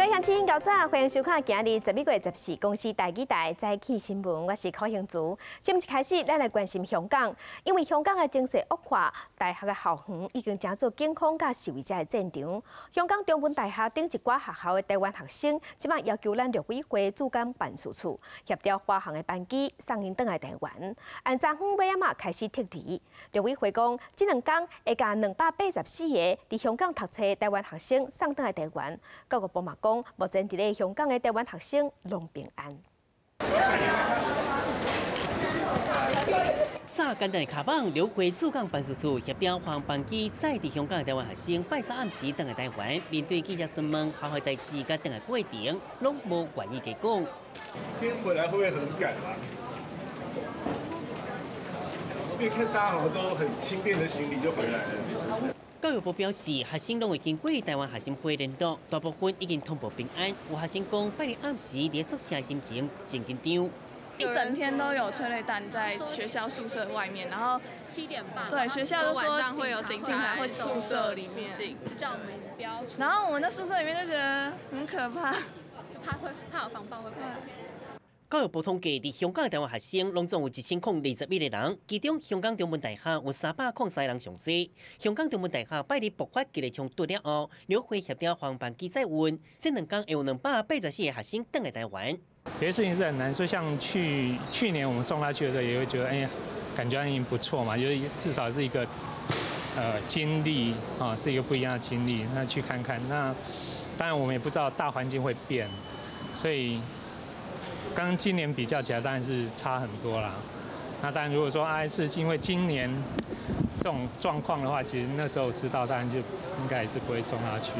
各位乡亲，早早欢迎收看今日11月14公司台记台早起新闻，我是柯兴竹。新闻一开始，咱来关心香港，因为香港的情势恶化，大学的校园已经成做警方甲示威者的战场。香港中文大学顶一寡学校的台湾学生，即马要求咱陆委会主管办事处协调华航的班机送因倒来台湾。按昨昏尾仔开始撤离，陆委会讲，这2天会甲284个伫香港读册的台湾学生送倒来台湾。教育部嘛讲，目前伫咧香港的台湾学生拢平安。早简单的卡网，陆会驻港办事处协调华航班机载伫香港的台湾学生，拜三暗时倒来台湾。面对记者询问校校代志甲倒来过程，拢无愿意给讲。今天回来会不会很赶啊？因为看大家好像都很轻便的行李就回来了。教育部表示，学生拢会经过台湾学生会联络，大部分已经通报平安。有学生讲，拜日暗时伫宿舍心情真紧张。一整天都有催泪弹在学校宿舍外面，然后7点半，对学校就说晚上会有警察会宿舍里面，叫我们不要出。然后我们在宿舍里面就觉得很可怕，怕有防爆会破。教育部统计，伫香港的台湾学生拢总有1021个人，其中香港中文大学有304个人上市。香港中文大学拜日爆发激烈冲突了后，陆会协调航班机载运，这2天会有284个学生倒来台湾。有些事情是很难说，像去年我们送他去的时候，也会觉得，哎呀，感觉已经不错嘛，就是至少是一个经历啊，是一个不一样的经历。那去看看，那当然我们也不知道大环境会变，所以。跟今年比较起来，当然是差很多啦。那当然，如果说是因为今年这种状况的话，其实那时候知道，当然就应该也是不会送他去。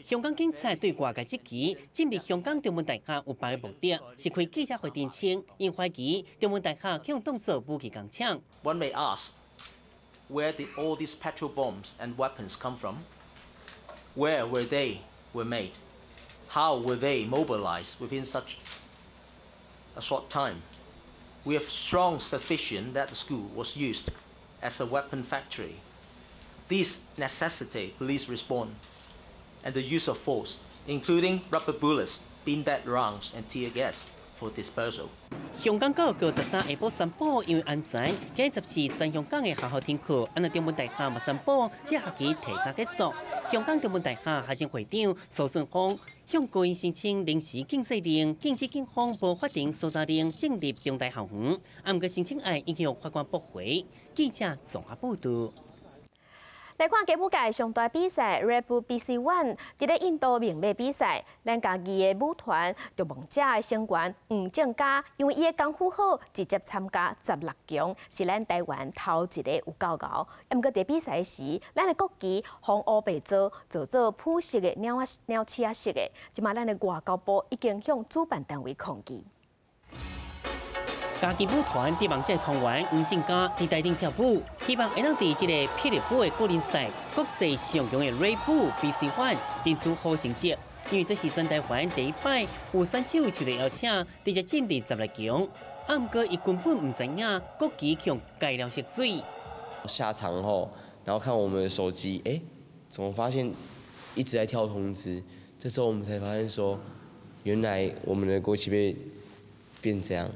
香港警察对外界质疑，进入香港中文大学有8个目的，是开记者会澄清，因怀疑中文大学向当作武器工厂。One may ask, where did all these petrol bombs and weapons come from? Where were they made? How were they mobilized within such a short time? We have strong suspicion that the school was used as a weapon factory. These necessitate police response and the use of force, including rubber bullets, beanbag rounds, and tear gas for dispersal. 香港教育局13下晡宣布，因为安全，今日14全香港的学校停课。安那中文大学嘛宣布，这学期提早结束。香港中文大学学生会长苏俊峰向高院申请临时禁制令，禁止警方无法定搜查令进入中大校园。不过申请案已经由法官驳回。记者综合报道。来看柬埔寨上大比赛 Red Bull BC One， 伫咧印度名马比赛，咱家己的舞团着梦者的成员黄正嘉，因为伊的功夫好，直接参加16强，是咱台湾头一个有够高。不过伫比赛时，咱的国旗红乌白做铺色的鸟鼠仔色的，即马咱的外交部已经向主办单位抗议。家己舞团伫梦者团员黄正嘉伫台顶跳舞，希望会当伫这个霹雳舞的个人赛国际上强的 Red Bull BC One 争取好成绩。因为这是全台湾第一摆有选手受到邀请，直接进入16强。不过伊根本唔知影国旗向改了色水。下场后，然后看我们的手机，怎么发现一直在跳通知？这时候我们才发现说，原来我们的国旗变这样。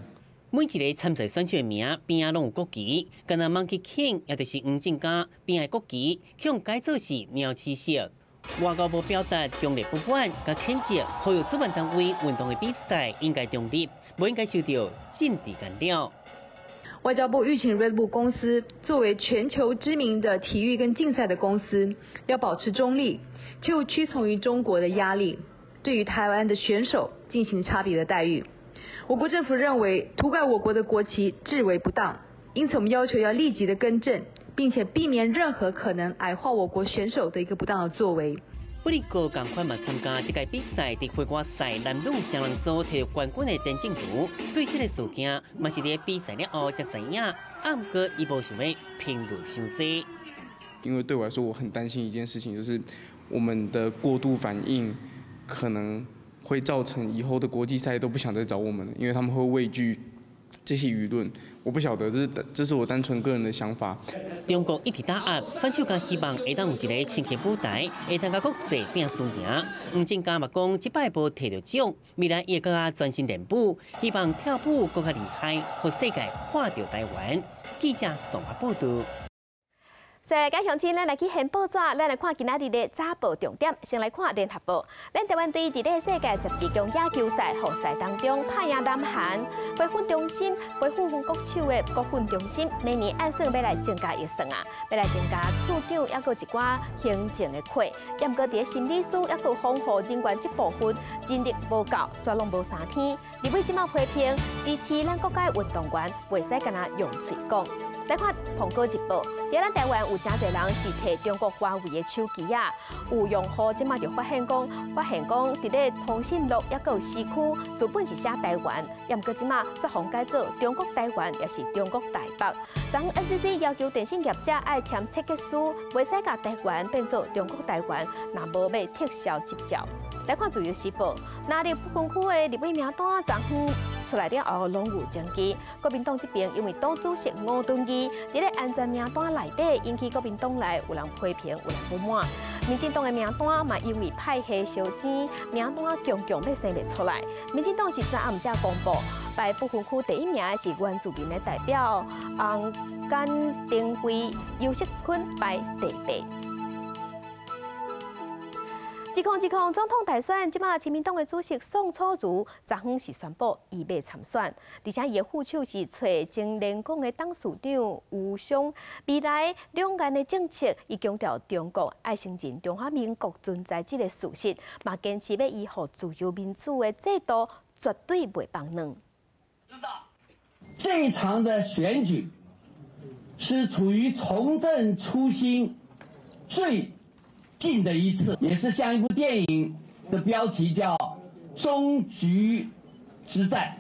每一个参赛选手的名边仔拢有国旗，敢若 Monkey King 也就是黄正嘉边的国旗，向改做是鸟鼠色。外交部表达强烈不满，甲谴责，呼吁主办单位运动的比赛应该中立，不应该受到政治干扰。外交部吁请 Red Bull 公司作为全球知名的体育跟竞赛的公司，要保持中立，切勿屈从于中国的压力，对于台湾的选手进行差别的待遇。我国政府认为涂改我国的国旗至为不当，因此我们要求要立即的更正，并且避免任何可能矮化我国选手的一个不当的作为。不哩个赶快嘛参加这届比赛的花瓜赛男女双人组摕冠军的陈正如，对这个事件嘛是伫比赛了后才知影，不过伊无想要评论伤势。因为对我来说，我很担心一件事情，就是我们的过度反应可能会造成以后的国际赛都不想再找我们了，因为他们会畏惧这些舆论。我不晓得，这是我单纯个人的想法。中国一直打压，选手更希望会当有一个亲近舞台，会当甲国际拼输赢。黄靖嘉嘛讲，即摆无摕到奖，未来也更加专心练舞，希望跳舞更加厉害，互世界看到台湾。记者宋华报道。世界乡亲，咱来去现报纸，咱来看今仔日的早报重点。先来看联合报，咱台湾队伫咧世界12强野球赛复赛当中拍赢南韩，培训中心国手的国训中心，明年按算要来增加预算啊，要来增加处长，还佫一寡行政的课，也毋过伫咧心理师，还佫防护人员这部分人力无够，煞拢无3天。立委即马批评支持咱国家运动员，袂使干那用嘴讲。来看《苹果日报》，伫咱台湾有真侪人是摕中国华为的手机啊，有用户即马就发现讲，伫咧通讯录也有市区，原本是写台湾，也毋过即马煞封改做中国台湾，也是中国台北。昨 NCC 要求电信业者爱签切结书，袂使甲台湾变做中国台湾，若无要撤销执照。来看《自由时报》，哪里不分区的立委名单昨昏出来了后，拢有争议。国民党这边因为党主席吴敦义伫咧安全名单内底，引起国民党内有人批评，有人不满。民进党的名单嘛，因为派系烧钱，名单强要生袂出来。民进党是昨暗才公布，排不分区第1名的是原住民的代表洪简丁辉、尤锡坤排第8。2010总统大选，即马亲民党的主席宋楚瑜昨昏是宣布伊要参选，而且伊的副手是找前联共的董事长吴湘。未来两岸的政策，伊强调中国爱承认中华民国存在这个事实，嘛坚持要依附自由民主的制度，绝对袂放软。知道这一场的选举是处于重振初心最近的一次，也是像一部电影的标题叫《终局之战》。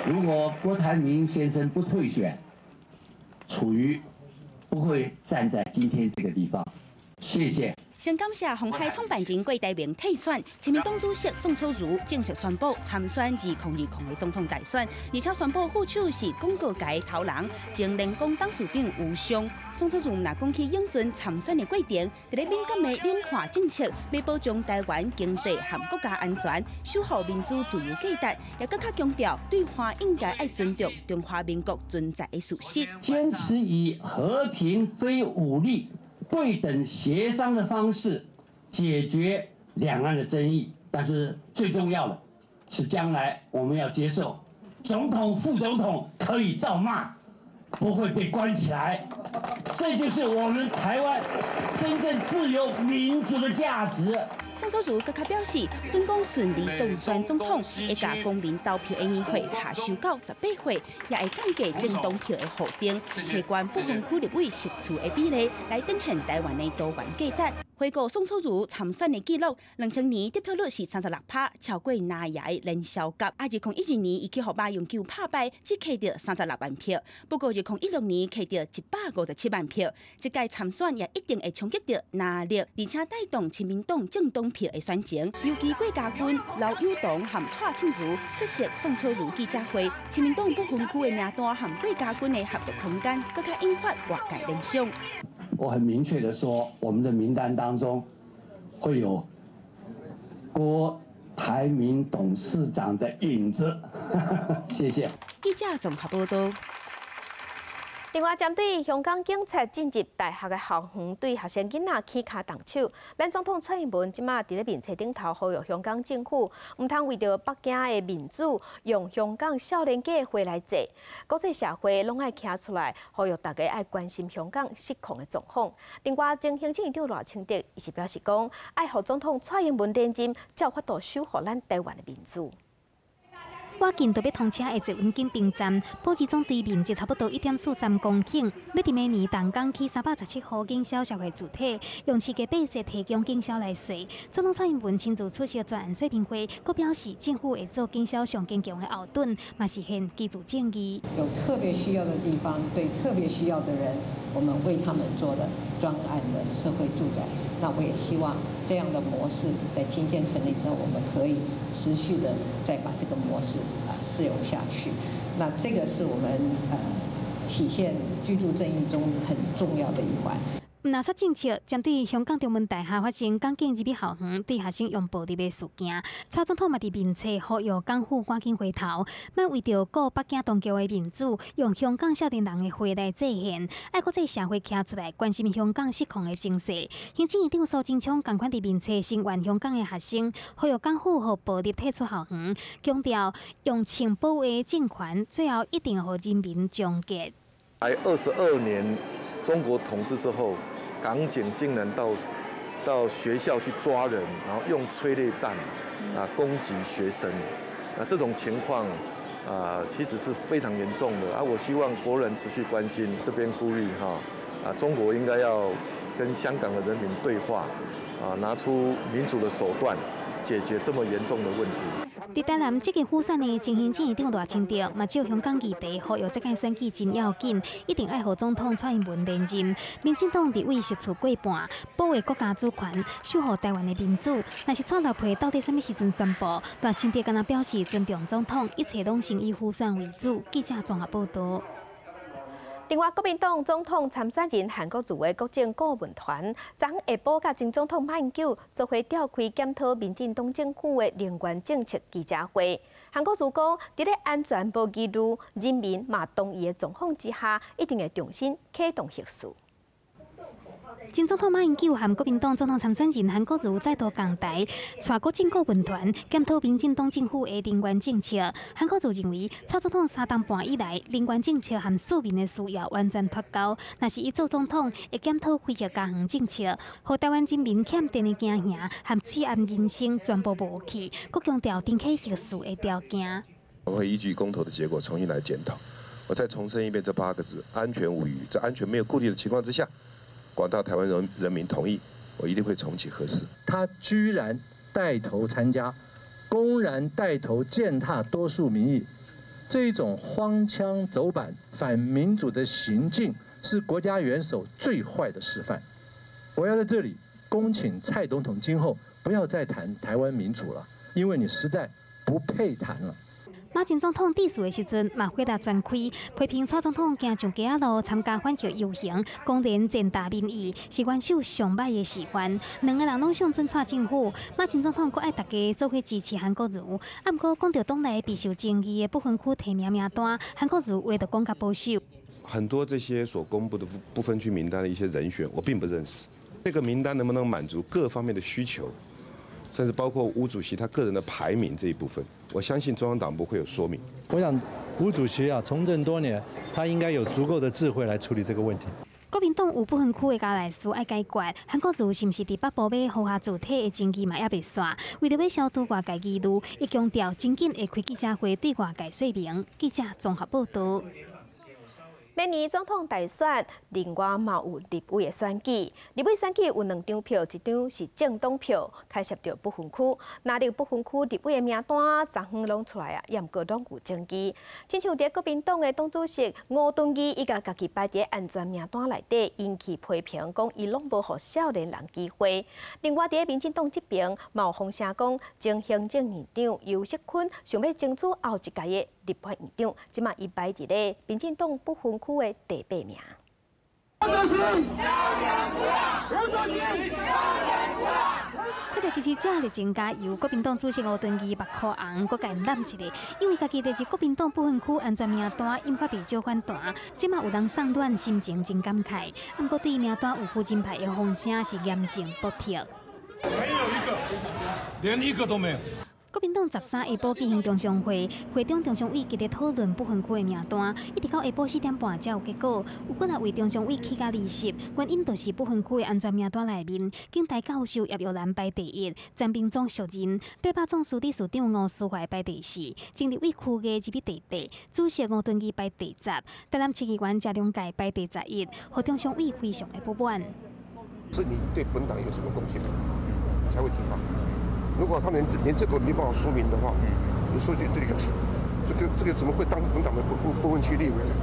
如果郭台铭先生不退选，楚瑜不会站在今天这个地方。谢谢。先感谢鸿海创办人郭台铭退选，亲民党主席宋楚瑜正式宣布参选2020的总统大选，而且宣布副手是广告界头人前联共董事长吴湘。宋楚瑜若讲起应准参选的过程，伫咧敏感的两化政策，要保障台湾经济和国家安全，守护民主自由价值，也更加强调对华应该爱尊重中华民国存在的事实，坚持以和平非武力、对等协商的方式解决两岸的争议，但是最重要的是，将来我们要接受总统、副总统可以照骂，不会被关起来。这就是我们台湾真正自由民主的价值。宋楚瑜更加表示，准讲顺利当选总统，会甲公民投票的年会下修到18岁，也会降低政党票的户顶，提悬不分区立委席次的比例，来展现台湾的多元价值。回顾宋楚瑜参选的记录，2000年得票率是36%，超过那爷的连萧甲。2012年，伊去互马永久拍败，只摕到36万票。不过2016年摕到157万票。这届参选也一定会冲击到那力，而且带动亲民党政党票的选情。尤其郭家军、刘友堂和蔡庆如出席宋楚瑜记者会，亲民党不分区的名单和郭家军的合作空间，更加引发外界联想。我很明确的说，我们的名单当中会有郭台铭董事长的影子。谢谢。记者综合报道。另外，针对香港警察进入大学的校园，对学生囡仔起卡动手，咱总统蔡英文即马伫咧面册顶头呼吁香港政府，唔通为着北京的民主，用香港少年家回来坐。国际社会拢爱站出来，呼吁大家爱关心香港失控的状况。另外，前行政院长赖清德伊是表示讲，爱互总统蔡英文连任，才有法度守护咱台湾的民主。我近特别通车的捷运景平站，保持总地面就差不多1.43公顷。要伫明年动工起317户经销社会主体，用市价8折提供经销来税。总统蔡英文亲自出席专案说明会，佮表示政府会做经销上坚强的后盾，嘛实现基础正义。有特别需要的地方，对特别需要的人，我们为他们做的专案的社会住宅。那我也希望这样的模式在今天成立之后，我们可以持续的再把这个模式适用下去。那这个是我们体现居住正义中很重要的一环。垃圾政策针对香港中文大学发生港警入去校园对学生用暴力的事件，蔡总统嘛伫面册呼吁港府赶紧回头，莫为着顾北京当局的民主，用香港少年人的血来制限，爱国在社会站出来关心香港失控的情势。行政院长苏贞昌同款伫面册声援香港的学生，呼吁港府互暴力退出校园，强调用情保卫政权，最后一定互人民终结。来22年中国统治之后。港警竟然到学校去抓人，然后用催泪弹攻击学生，这种情况其实是非常严重的我希望国人持续关心，这边呼吁中国应该要跟香港的人民对话拿出民主的手段解决这么严重的问题。伫台南这个府选的前行政院长赖清德，嘛照香港议题呼吁这届选举真要紧，一定爱互总统蔡英文连任。民进党伫为实处过半，保卫国家主权，守护台湾的民主。若是蔡老皮到底什么时阵宣布？赖清德敢若表示尊重总统，一切拢先以府选为主。记者综合报道。另外，国民党总统参选人韩国瑜的国政顾问团，昨下晡甲前总统马英九做伙召开检讨民进党政府的能源政策记者会。韩国瑜讲，伫咧安全无疑虑、人民嘛同意的状况之下，一定会重新启动核四。前总统马英九和国民党总统参选人韩国瑜再度共台，带国政顾问团检讨民进党政府的能源政策。韩国瑜认为，蔡总统3年半以来，能源政策和市民的需要完全脱钩。若是伊做总统，会检讨恢复家园政策，让台湾人民欠电的惊吓和水暗人生全部无去。佮强调重启核四的条件。我会依据公投的结果重新来检讨。我再重申一遍这8个字：安全无虞。在安全没有顾虑的情况之下。广大台湾人民同意，我一定会重启核四。他居然带头参加，公然带头践踏多数民意，这一种荒腔走板、反民主的行径，是国家元首最坏的示范。我要在这里恭请蔡总统今后不要再谈台湾民主了，因为你实在不配谈了。马前总统致辞的时阵，嘛回答全开，批评蔡总统行上街仔路参加反核游行，公然践踏民意，是元首上歹的示范。两个人拢想准蔡政府，马前总统佫爱大家做伙支持韩国瑜。啊，不过讲到党内备受争议的不分区提名名单，韩国瑜为着讲较保守。很多这些所公布的不分区名单的一些人选，我并不认识。这个名单能不能满足各方面的需求？甚至包括吴主席他个人的排名这一部分，我相信中央党部会有说明。我想吴主席从政多年，他应该有足够的智慧来处理这个问题。国民党有不分区的加内事爱解决，韩国瑜是毋是伫北部要豪华主体的争议嘛也未煞？为着要消除外界疑虑，伊强调真紧会开记者会对外界说明。记者综合报道。明年总统大选，另外嘛有立委的选举。立委选举有2张票，一张是政党票，开设着不分区。那这个不分区立委的名单，昨昏拢出来也毋过拢有争议。亲像伫国民党的党主席吴敦义，伊甲家己排伫安全名单内底，引起批评，讲伊拢无互少年人机会。另外伫民进党这边，嘛有风声讲，前行政院长游锡堃想要争取后一届的立法院长，即马伊排伫咧民进党不分区的第8名。佢哋支持者嚟增加，由国民党主席吴敦义目眶红，佮甲揽一个，因为家己伫国民党不分区安全名单引发袂少反弹，即马有人送暖，心情真感慨。不过对名单有负金牌的风声是严正不贴。没有一个，连一个都没有。国民党13下晡举行中常会，会中中常委激烈讨论不分区的名单，一直到下晡4点半才有结果。有几人为中常委起价20，原因就是不分区的安全名单内面，警大教授叶玉兰排第1，詹秉忠熟人，800总书记市长吴思怀排第4，前立委区嘅入去第8，主席吴敦义排第10，台南市议员谢龙介排第11，和中常委非常的不满。是你对本党有什么贡献，才会提高。如果他连这都没办法说明的话，你说这个怎么会当本党的不分区立委呢？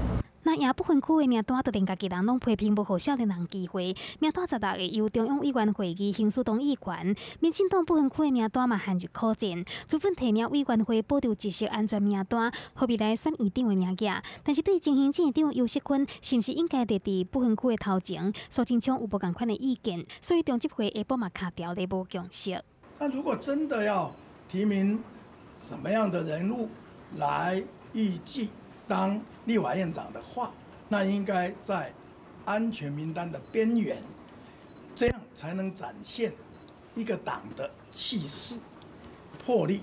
那也不分区的名单，特定家己人拢批评不互少年人机会。名单16个由中央委员会议行使同意权，民进党不分区的名单嘛陷入苦战。主本提名委员会保留一式安全名单，互未来选院长的名额。但是对前行政院长游锡堃是毋是应该立伫不分区的头前，苏贞昌有无共款的意见，所以中执会下晡嘛卡掉咧无共识。那如果真的要提名什么样的人物来预计当立法院长的话，那应该在安全名单的边缘，这样才能展现一个党的气势、魄力。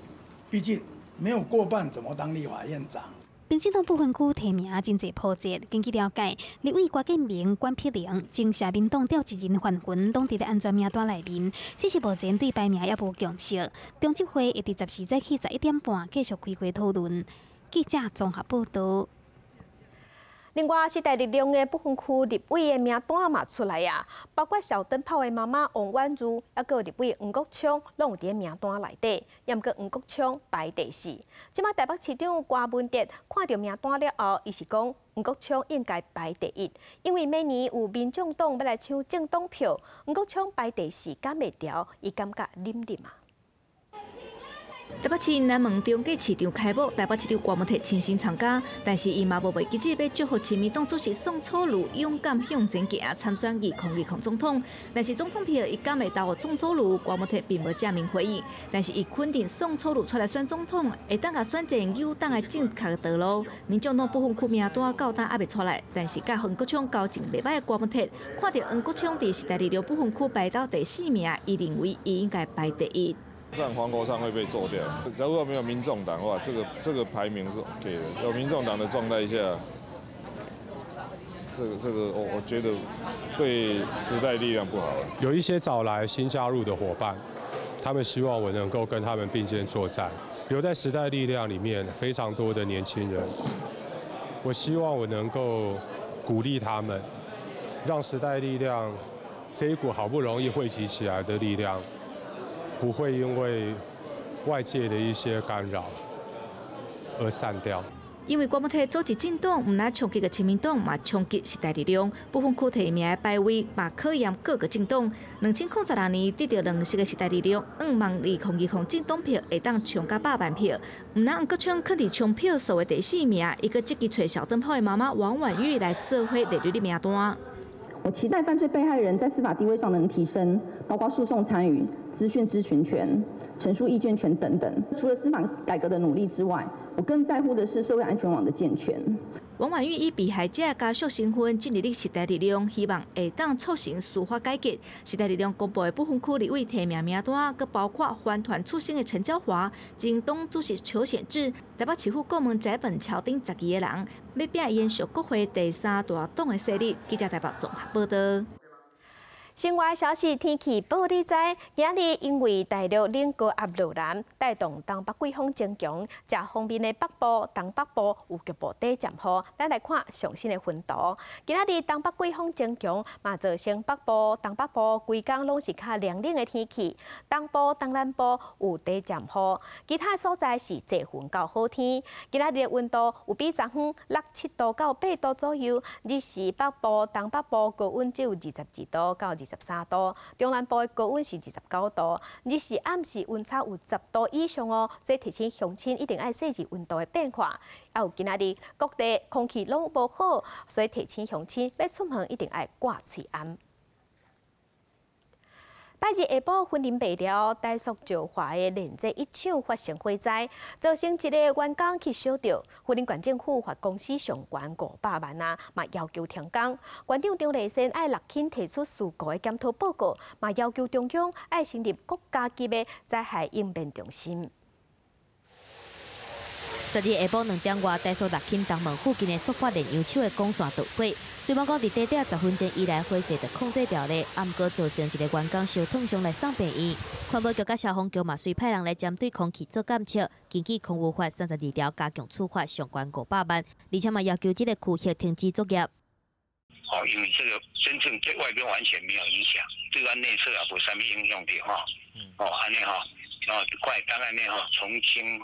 毕竟没有过半，怎么当立法院长？民进党不分区提名真侪波折，根据了解，立委郭建明、关碧玲经社民党调一人还魂，拢伫咧安全名单内面，只是目前对排名也无共识。中执会会伫14早起11点半继续开会讨论。记者综合报道。另外，时代力量的不分区立委的名单嘛出来啊，包括小灯泡的妈妈王婉如，还有立委黄国昌，拢有伫名单内底，也毋过黄国昌排第4。即马台北市长郭文哲看到名单了后，伊是讲黄国昌应该排第1，因为每年有民众党要来抢政党票，黄国昌排第4减袂掉，伊感觉忍啊。台北市南门中继市场开幕，台北市长郭文哲亲身参加，但是伊嘛无袂记者要祝福亲民党主席宋楚瑜勇敢向前行参选2020总统。但是总统票伊减袂到宋楚瑜，郭文哲并无正面回应。但是伊肯定宋楚瑜出来选总统，会当甲选择有党的正确道路。民众党不分区名单到单还袂出来，但是甲黄国昌交情袂歹的郭文哲，看到黄国昌伫时代力量不分区排到第4名，伊认为伊应该排第1。在黄国昌会被做掉。如果没有民众党的话，这个排名是 OK 的。有民众党的状态下，这个我觉得对时代力量不好。有一些找来新加入的伙伴，他们希望我能够跟他们并肩作战。留在时代力量里面非常多的年轻人，我希望我能够鼓励他们，让时代力量这一股好不容易汇集起来的力量。不会因为外界的一些干扰而散掉。因为郭文哲组织政党，唔但冲击个亲民党，嘛冲击时代力量。不分区提名的排位嘛考验各个政党。2016年得到2席的时代力量，22020政党票会当冲到8万票。唔但黄国昌肯定冲票数的第4名，伊个积极找小灯泡的妈妈王婉玉来做伙列入的名单。我期待犯罪被害人在司法地位上能提升，包括诉讼参与、资讯咨询权、陈述意见权等等。除了司法改革的努力之外，我更在乎的是社会安全网的健全。王婉玉以被害者家属身份进入了时代力量，希望会当促成司法改革。时代力量公布的不分区立委提名名单，佮包括环团出身的陈椒华、前党主席邱显智、台北市府国门宅本桥顶12个人，要拼延续国会第3大党的势力。记者台北综合报道。新外消息，天气报你知，今日因为大陆冷高压路南，带动东北季风增强，这方面的北部、东北部有局部短暂雨。咱来看上新的分图。今日东北季风增强，嘛造成北部、东北部规天拢是较凉冷的天气。东部、东南部有短暂雨，其他所在是多云到好天。今日的温度有比昨昏落7度到8度左右，日时北部、东北部高温只有22度到23度，中南部的高温是29度，日时暗时温差有10度以上哦，所以提醒乡亲一定要细致温度的变化。还有今仔日各地空气拢无好，所以提醒乡亲要出门一定要挂喙安。拜日下晡森林白了，大树石化的连接一厂发生火灾，造成一个员工去烧着。森林县政府罚公司上悬500万啊，嘛要求停工。县长张立善爱立刻提出事故的检讨报告，嘛要求中央爱成立国家级的灾害应变中心。昨日下晡2点外，台塑立钦东门附近的塑化炼油厂的管线着火，虽然讲伫短短10分钟以内火势就控制掉了，毋过造成一个员工烧烫伤来送病院。环保局甲消防局嘛随派人来针对空气做监测，根据空污法32条加强处罚，上悬500万，而且嘛要求这个区域停止作业。因为这个真正对外边完全没有影响，对咱内侧也无啥物影响的安尼怪当安尼重新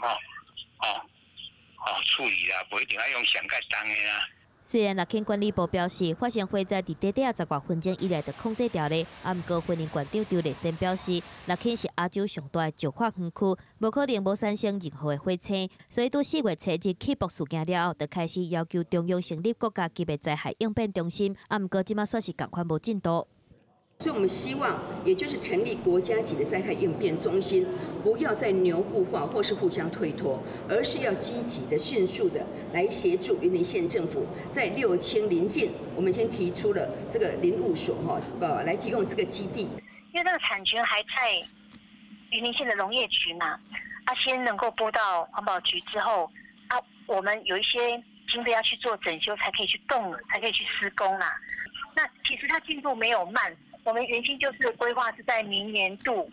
处理啦，不一定要用上较重的啦。虽然乐天管理部表示发生火灾伫短短10多分钟以内就控制掉咧，毋过婚姻馆长周立先表示，乐天是亚洲上大的石化园区，无可能无产生任何的火灾，所以伫4月7日起爆事件了后，就开始要求中央成立国家级的灾害应变中心，毋过即马算是共款无进度。 所以，我们希望，也就是成立国家级的灾害应变中心，不要再牛户化或是互相推脱，而是要积极的、迅速的来协助云林县政府在6轻邻近，我们先提出了这个林务所来提供这个基地，因为那个产权还在云林县的农业局嘛，先能够拨到环保局之后，我们有一些经费要去做整修，才可以去动，才可以去施工啦。那其实它进度没有慢。 我们原先就是规划是在明年度。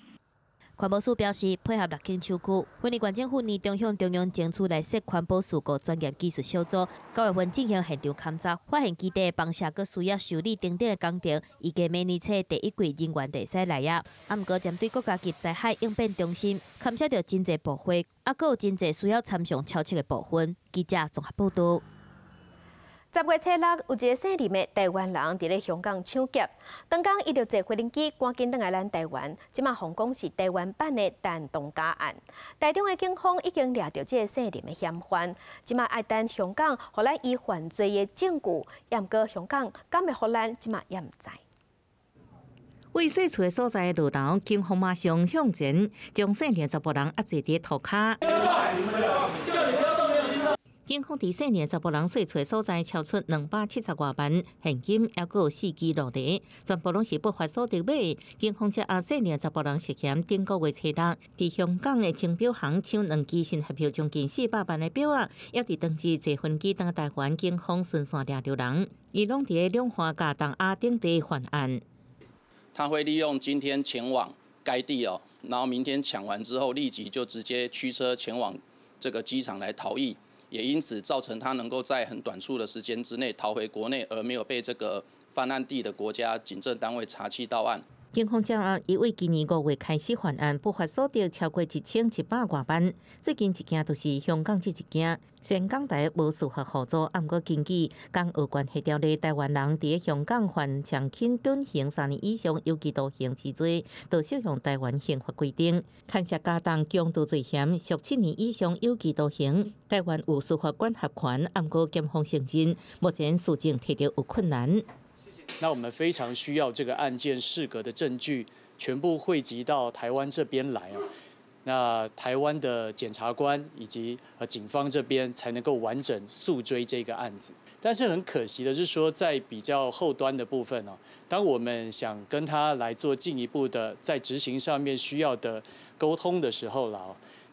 环保署表示，配合乐天秋区，云林县政府年中向中央争取来设环保事故专业技术小组，9月份进行现场勘查，发现基地房舍阁需要修理等等的工程，预计明年初第1季人员就使来啊。毋过针对国家级灾害应变中心，勘察到真侪部分，阁有真侪需要参详超测的部分。记者综合报道。 10月7日，有一个姓林的台湾人伫咧香港抢劫，当天伊就坐飞机赶紧返来咱台湾，即马防讲是台湾版的弹动假案。台中的警方已经抓到这个姓林的嫌犯，即马爱等香港，互咱以犯罪的证据，也毋过香港敢会互咱，即马也毋知。为洗厝的所在路楼，警方马上向前，将姓林10人压制伫涂骹。 警方伫姓林10人洗厝所在超出270多万现金，还有4支落地，全部拢是不法所得买。警方才押姓林10人涉嫌顶个月7日伫香港的钟表行抢2支新合票将近400万的表啊，也伫当日坐飞机登台湾，警方顺线抓到人，伊拢伫两华加东亚顶地犯案。他会利用今天前往该地然后明天抢完之后，立即就直接驱车前往这个机场来逃逸。 也因此造成他能够在很短促的时间之内逃回国内，而没有被这个犯案地的国家警政单位查缉到案。警方掌握伊为今年5月开始犯案，不法所得超过1100多万。最近一件就是香港这一件，虽然港台无司法互助，毋过根据港澳关系条例，台湾人伫香港犯强轻蹲刑3年以上有期徒刑之罪，都适用台湾刑法规定。牵涉加重强盗罪嫌，属7年以上有期徒刑。台湾有司法管辖权，毋过检方承认，目前事情提得有困难。 那我们非常需要这个案件事隔的证据全部汇集到台湾这边来那台湾的检察官以及警方这边才能够完整诉追这个案子。但是很可惜的是说，在比较后端的部分当我们想跟他来做进一步的在执行上面需要的沟通的时候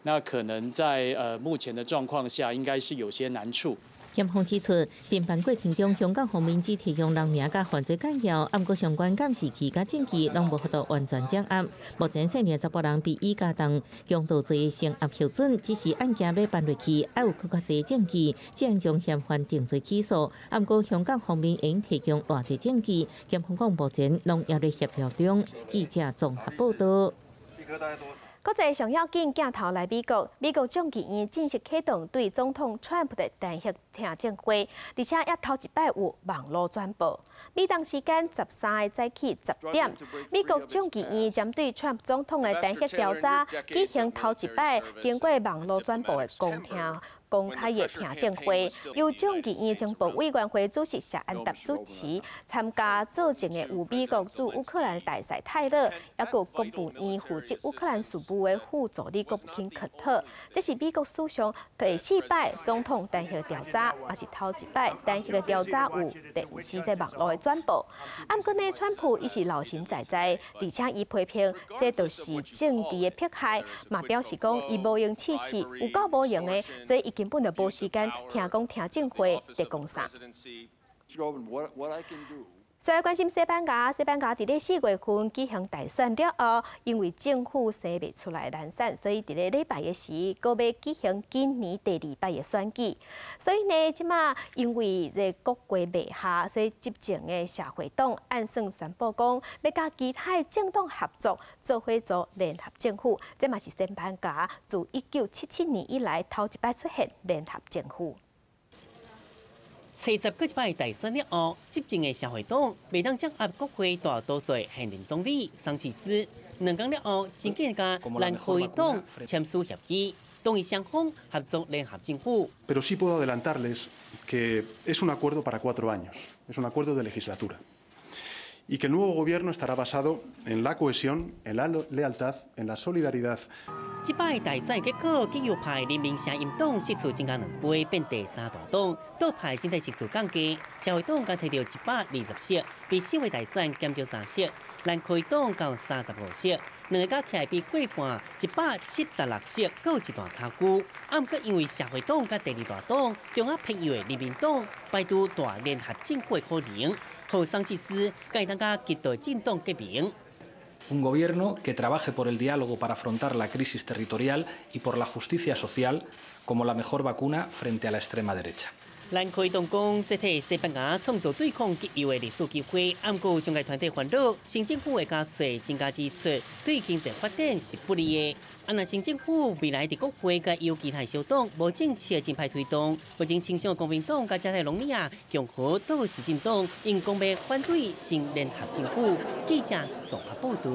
那可能在目前的状况下，应该是有些难处。 检方指出，侦办过程中，香港方面只提供人名甲犯罪概要，毋过相关监视器甲证据拢无法度完全掌握。目前姓林10人被依加重强盗罪成案标准，只是案件要办落去，还有更加侪证据，才能将嫌犯定罪起诉。毋过香港方面已经提供偌侪证据，检方讲目前拢也在协调中。记者综合报道。 国际上要紧镜头来美国，美国众议院正式启动对总统 Trump 的弹劾听证会，而且也头一摆有网络转播。美东时间13日早起10点，美国众议院针对 Trump 总统的弹劾调查举行头一摆经过网络转播的公开的听证会，由众议院情报委员会主席谢安达主持，参加造成的有美国驻乌克兰大使泰勒，也有国务院负责乌克兰事务的副总理国钦肯特。这是美国史上第4摆总统弹劾调查，也是头一摆弹劾的调查有电视在网络的转播。不过呢，川普伊是老神在在，而且伊批评这就是政治的迫害，嘛表示讲伊无用刺刺，有够无用的，所以伊根本就无时间听讲听证会在讲啥。再来关心西班牙，西班牙伫咧4月份举行大选了后，因为政府生未出来懒散，所以伫咧礼拜的时，搁要举行今年第2摆的选举。所以呢，即马因为这国会未下，所以执政的社会党暗算宣布讲，要甲其他政党合作，做伙组联合政府。这嘛是西班牙自1977年以来头一摆出现联合政府。70个一摆大选了后，执政的社会党未当掌握国会大多数现任总理桑切斯，两天了后，真紧甲蓝可以党签署协议，同意双方合作联合政府。Pero sí puedo adelantarles que es un acuerdo para 4 años, es un acuerdo de legislatura. Y que el nuevo gobierno estará basado en la cohesión, en la lealtad, en la solidaridad. 这摆大选结果，极右派人民声音党失出增加2倍，变第3大党；倒派整体失出降低，社会党才摕到120席，比4位大选减少3席；蓝可以党到35席，两个加起来比过半176席，各有一段差距。啊，不过因为社会党甲第2大党中亚偏右的人民党摆出大联合政府的可能。 和桑切斯该当家极度进动革命。Un gobierno que trabaje por el diálogo para afrontar la crisis territorial y por la justicia social como la mejor vacuna frente a la extrema derecha. 蓝可以党讲，这替西班牙创造对抗极右的历史机会，不过上届团体烦恼，新政府的加税增加支出对经济发展是不利的。若新政府未来伫国会甲有其他小党无正式的正派推动，目前倾向国民党甲加泰隆尼亚共和都是进党，因公开反对新联合政府。记者综合报道。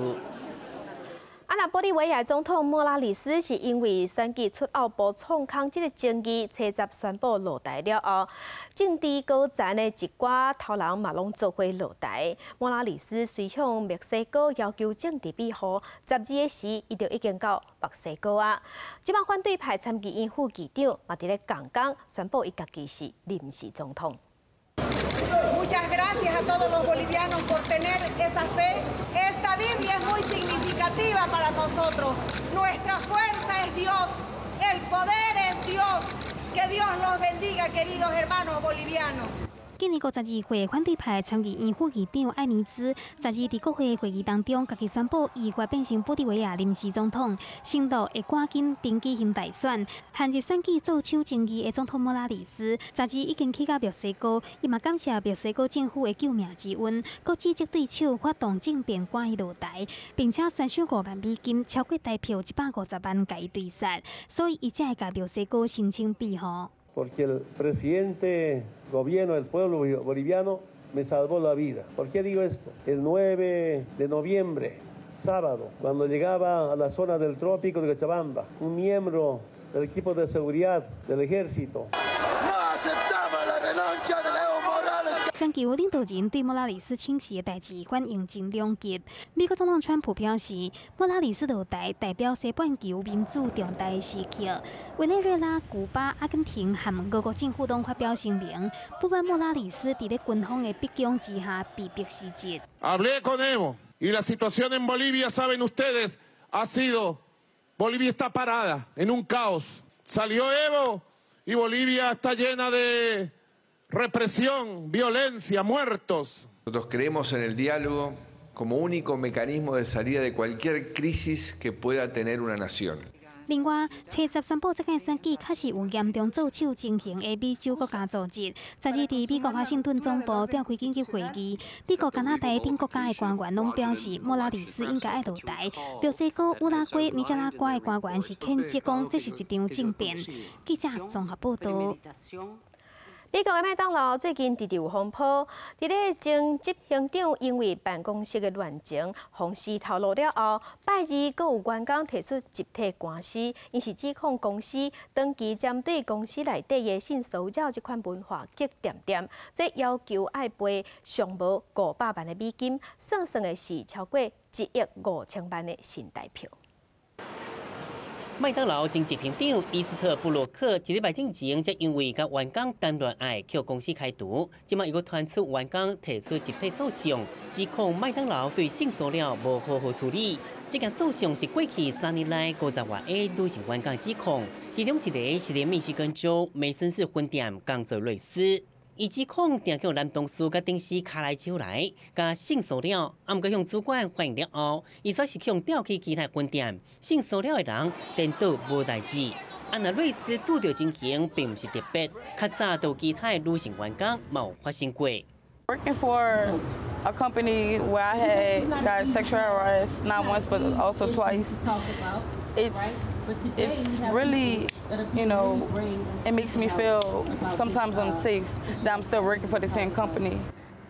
那玻利维亚总统莫拉里斯是因为选举出后补创康这个争议，70宣布落台了后，政治高层的一寡头人嘛拢做伙落台。莫拉里斯随向墨西哥要求政治庇护，12个时伊就已经到墨西哥啊。即摆反对派参议院副议长嘛伫咧刚刚宣布伊家己是临时总统。 Muchas gracias a todos los bolivianos por tener esa fe. Esta Biblia es muy significativa para nosotros. Nuestra fuerza es Dios, el poder es Dios. Que Dios los bendiga, queridos hermanos bolivianos. 今年52岁反对派参议院副议长艾尼兹，12伫国会会议当中，家己宣布伊会变成玻利维亚临时总统，宣布会赶紧登记行大选，限制选举做手争议的总统莫拉里斯，12已经去到墨西哥，伊嘛感谢墨西哥政府的救命之恩，国际即对手发动政变赶伊落台，并且宣宣5万美金，超过代票150万，甲伊对杀，所以伊才会甲墨西哥申请庇护。 Porque el presidente gobierno del pueblo boliviano me salvó la vida. ¿Por qué digo esto? El 9 de noviembre, sábado, cuando llegaba a la zona del trópico de Cochabamba, un miembro del equipo de seguridad del ejército. No aceptamos la renuncia de Evo Morales. 全球领导人对莫拉里斯请辞的代志反应真两极。美国总统川普表示，莫拉里斯落台代表西半球民主重大时刻。委内瑞拉、古巴、阿根廷和俄国政府都发表声明，不满莫拉里斯伫咧军方的逼宫之下被逼辞职。Hablé con Evo y la situación en Bolivia, saben ustedes, ha sido Bolivia está parada en un caos. Salió Evo y Bolivia está llena de represión, violencia, muertos. Nosotros creemos en el diálogo como único mecanismo de salida de cualquier crisis que pueda tener una nación. 另外，70宣布这届选举确实有严重做手进行的美洲国家组织，12伫美国华盛顿总部召开紧急会议，美国、加拿大等国家的官员拢表示莫拉里斯应该爱落台。墨西哥、乌拉圭、尼加拉瓜的官员是谴责讲这是一场政变。记者综合报道。 美国的麦当劳最近直直有风波，伫咧前执行长因为办公室的乱情，风势透露了后，拜二阁有员工提出集体官司，因是指控公司长期针对公司内底的性骚扰这款文化激点点，所以要求爱赔上无500万的美金，算的是超过1亿5千万的新台票。 麦当劳前执行长伊斯特布洛克一礼拜之前，则因为甲员工谈恋爱，向公司开除。即马又个传出员工提出集体诉讼，指控麦当劳对性骚扰无好好处理。这件诉讼是过去3年来50多个女性员工指控，其中一个是连密西根州梅森市分店工作瑞斯。 伊指控定向男同事甲顶司卡来招来，甲性骚扰，啊，毋过向主管反映了后，伊则是向调去其他分店，性骚扰的人颠倒无代志。啊，那瑞斯拄到情形并毋是特别，较早都其他女性员工冇发生过。Working for a company where I had got sexual harassed not once but also twice. It's really, you know, it makes me feel sometimes unsafe that I'm still working for the same company.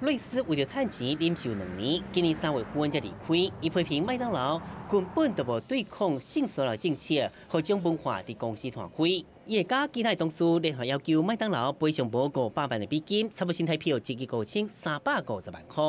瑞斯为了趁钱忍受2年，今年3月份才离开。伊批评麦当劳根本就无对抗性骚扰政策，和将文化伫公司团开。伊会甲其他同事联合要求麦当劳赔偿无500万的美金，差不多新台币1亿5350万块。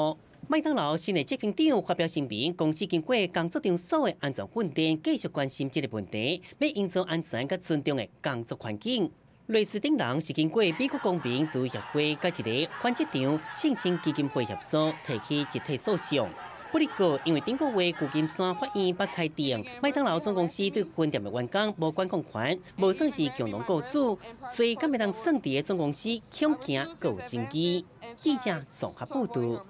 麦当劳新的执行长发表声明，公司经过工作场所的安全训练，继续关心这个问题，要营造安全甲尊重的工作环境。瑞士等人是经过美国公平自由协会甲一个反职场性侵基金会合作提起集体诉讼。不过，因为顶个月旧金山法院把裁定麦当劳总公司对分店的员工无管控权，无算是共同告诉，所以敢袂当算伫的总公司恐惊有争议。记者综合报道。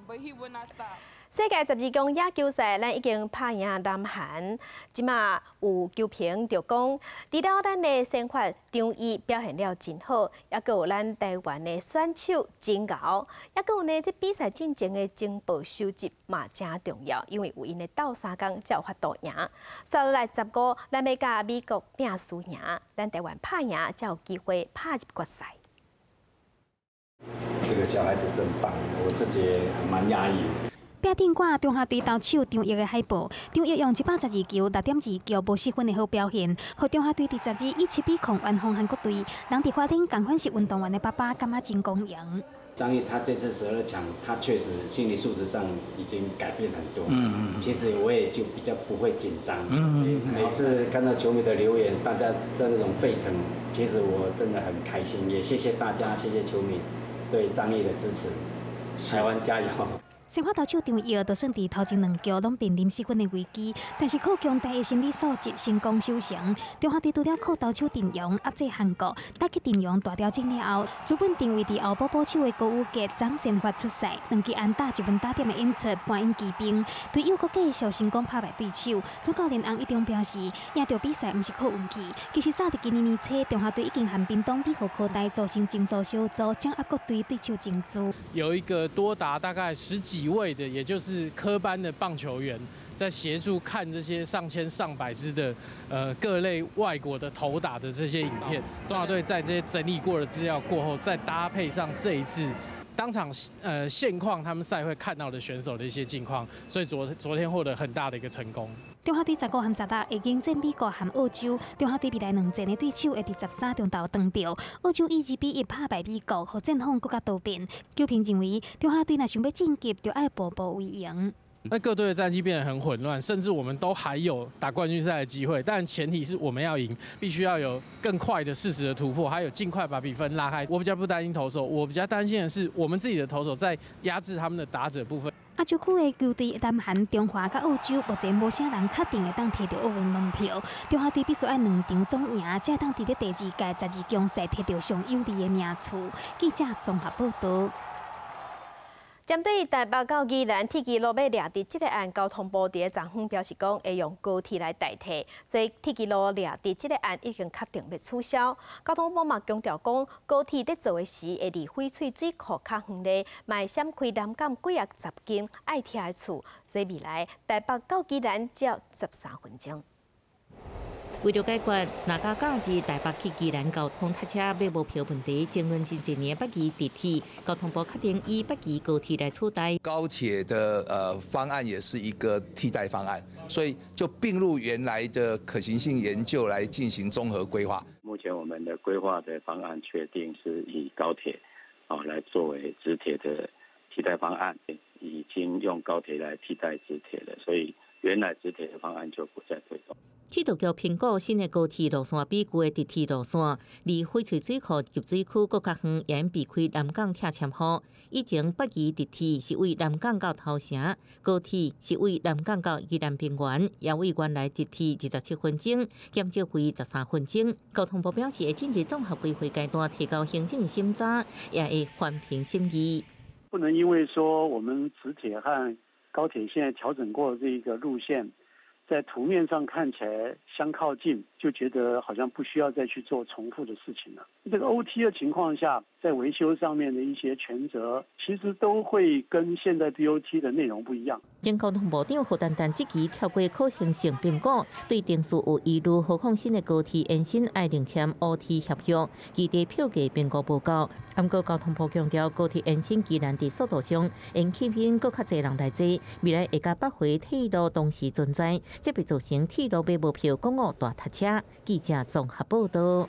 世界12强野球赛，咱已经拍赢南韩。即马有球评就讲，除了咱的先发张毅表现了真好，也阁有咱台湾的选手真熬，也阁有呢，这比赛进前的情报收集嘛真重要，因为有因的斗3工才有法度赢。接落来15，咱要甲美国拼输赢，咱台湾拍赢才有机会拍入决赛。这个小孩子真棒，我自己也蛮压抑。拼顶挂中华队投手张毅的海报，张毅用112球6.2球无失分的好表现，互中华队第12以7比0完封韩国队。人伫花顶共款是运动员的爸爸，感觉真光荣。张毅他这次12强，他确实心理素质上已经改变很多。其实我也就比较不会紧张。每次看到球迷的留言，大家在那种沸腾，其实我真的很开心，也谢谢大家，谢谢球迷对张毅的支持。台湾加油！先发投手张毅就算伫头前2局拢面临失分的危机，但是靠强大的心理素质成功收场。中华队除了靠投手阵容压制韩国，打击阵容大调整了后，主本定位伫后补保手的高宇杰总先发出赛，2支安打1分打点的演出，半赢骑兵。队友阁继续成功拍败对手。总教练洪一中表示，赢到比赛毋是靠运气，其实早伫今年年初，中华队已经和屏东美和科大组成竞速小组，将压国队对手竞逐。有一个多达大概10几位的，也就是科班的棒球员，在协助看这些上千上百支的各类外国的投打的这些影片。中华队在这些整理过的资料过后，再搭配上这一次当场现况他们赛会看到的选手的一些近况，所以昨天获得很大的一个成功。中华队15和16会迎战美国和澳洲，中华队未来2战的对手会伫13中投当着。澳洲以2比1拍败美国，互战况更加多变。球评认为，中华队若想要晋级，就要步步为营。那各队的战绩变得很混乱，甚至我们都还有打冠军赛的机会，但前提是我们要赢，必须要有更快的适时的突破，还有尽快把比分拉开。我比较不担心投手，我比较担心的是我们自己的投手在压制他们的打者部分。亚洲区的球队南韩、中华甲澳洲目前无啥人确定会当摕到奥运门票。中华队必须要2场总赢，才会当伫咧第2届12强赛摕到上有利的名次。记者综合报道。针对台北到宜兰铁基路要掠地这个案，交通部伫昨昏表示讲会用高铁来代替，所以铁基路掠地这个案已经确定要取消。交通部嘛强调讲，高铁在做的时会离翡翠水库较远咧，卖闪开南港几啊10间爱听的厝，所以未来台北到宜兰只要13分钟。为了解决哪家假日台北去宜兰交通塞车买无票问题，争论近1年北宜地铁，交通部决定以北宜高铁来取代。高铁的方案也是一个替代方案，所以就并入原来的可行性研究来进行综合规划。目前我们的规划的方案确定是以高铁来作为直铁的替代方案，已经用高铁来替代直铁了，所以原来直铁的方案就不再推动。铁道局评估新的高铁路线比旧的地铁路线，离翡翠水库集水区搁较远，也避开南港拆迁户。以前北宜地铁是为南港到头城，高铁是为南港到宜兰平原，也为原来地铁27分钟减少为13分钟。交通部表示，会进入综合规划阶段，提高行政审查，也会环评审议。不能因为说我们直铁和高铁现在调整过这个路线，在图面上看起来相靠近，就觉得好像不需要再去做重复的事情了。这个 OT 的情况下，在维修上面的一些权责，其实都会跟现在 BOT 的内容不一样。前交通部长胡丹丹即期跳过可行性评估，对定数有疑虑何况新的高铁延伸爱另签 OT 协约，基地票价评估报告。不过交通部强调，高铁延伸既然在速度上因吸引更较侪人来坐，未来会甲北回铁路同时存在，这会造成铁路买无票公务大塞车。记者综合报道。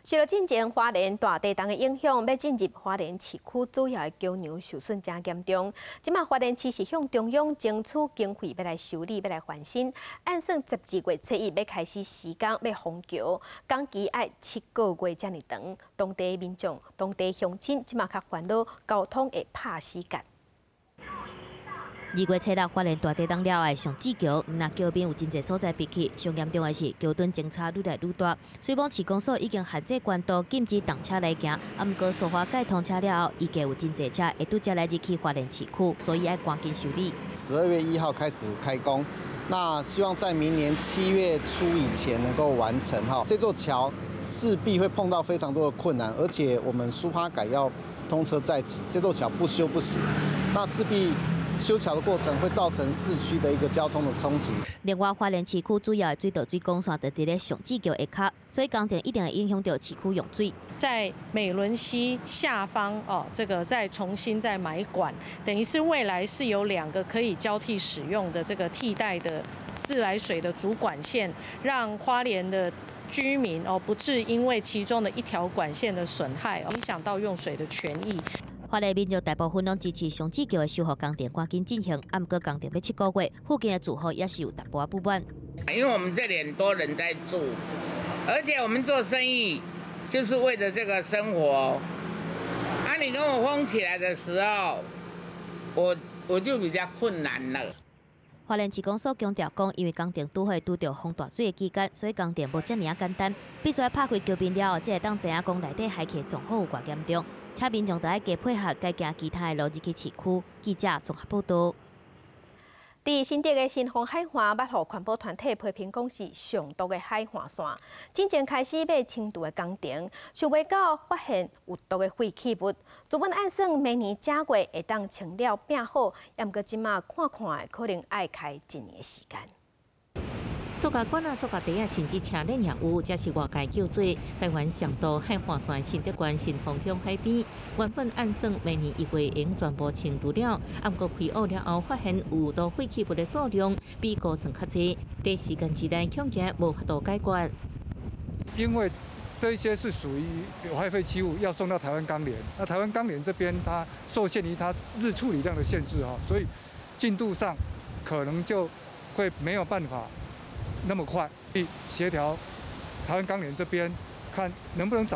受到进前花莲大地震的影响，要进入花莲市区主要的桥梁受损真严重。即马花莲市是向中央争取经费，要来修理，要来翻新。按算12月7日要开始施工，要封桥，工期要7个月这么长。当地民众、当地乡亲即马较烦恼交通的拍死角。2月7日，花莲大地震了的上志桥，毋但桥边有真侪所在闭起，上严重的是桥墩前差愈来愈大。水丰市公所已经限制关道，禁止动车来行。毋过疏花解通车了后，预计有真侪车会拄则来入去花莲市区，所以要赶紧修理。12月1号开始开工，那希望在明年7月初以前能够完成哈。这座桥势必会碰到非常多的困难，而且我们苏花改要通车在即，这座桥不修不行，那势必修桥的过程会造成市区的一个交通的冲击。另外，花莲市区主要的水道水管线就伫咧上志桥下卡，所以工程一定会影响到市区用水。在美仑溪下方这个再重新再埋管，等于是未来是有2个可以交替使用的这个替代的自来水的主管线，让花莲的居民不致因为其中的一条管线的损害影响到用水的权益。花莲民众大部分拢支持上志桥的修复工程赶紧进行，不过工程要7个月，附近的住户也是有淡薄不满。因为我们这里很多人在住，而且我们做生意就是为了这个生活。你跟我封起来的时候，我就比较困难了。花莲市公所强调讲，因为工程拄好拄到洪大水的期间，所以工程无遮尔简单，必须要拍开桥边了后，才会当知影讲内底海气状况有偌严重。且民众就要加配合，该行其他的路入去市区。记者综合报道。伫新竹的新丰海岸，捌互环保团体批评讲是上毒的海岸线，真正开始要清除的工程，想袂到发现有毒的废弃物。原本按算明年正月会当清了变好，也毋过即马看看可能爱开1年的时间。塑胶管塑胶袋甚至车链也有，这是外界叫做台湾上渡海岸线新竹县新丰乡海边。原本按算明年1月应全部清除了，不过开挖了后发现有毒废弃物的数量比估算较侪，短时间之内恐惊无法度解决。因为这些是属于有害废弃物，要送到台湾钢联。那台湾钢联这边它受限于它日处理量的限制所以进度上可能就会没有办法那么快，协调台湾钢联这边，看能不能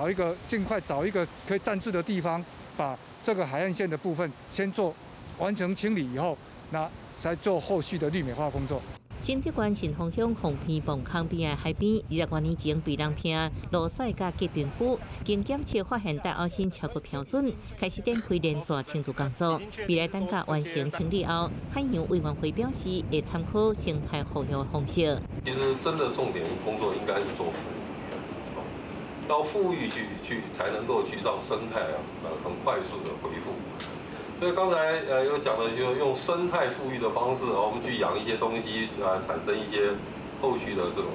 尽快找一个可以暂置的地方，把这个海岸线的部分先做完成清理以后，那才做后续的绿美化工作。新竹县新丰乡凤坪磅坑边的海边，20多年前被人骗落屎甲结冰斧，经检测发现大澳新超过标准，开始展开连续清除工作。未来等甲完成清理后，海洋委员会表示会参考生态保育方式。其实真的重点工作应该是做富裕，要富裕去才能够去让生态很快速的恢复。所以刚才有讲的，就用生态富裕的方式，我们去养一些东西，产生一些后续的这种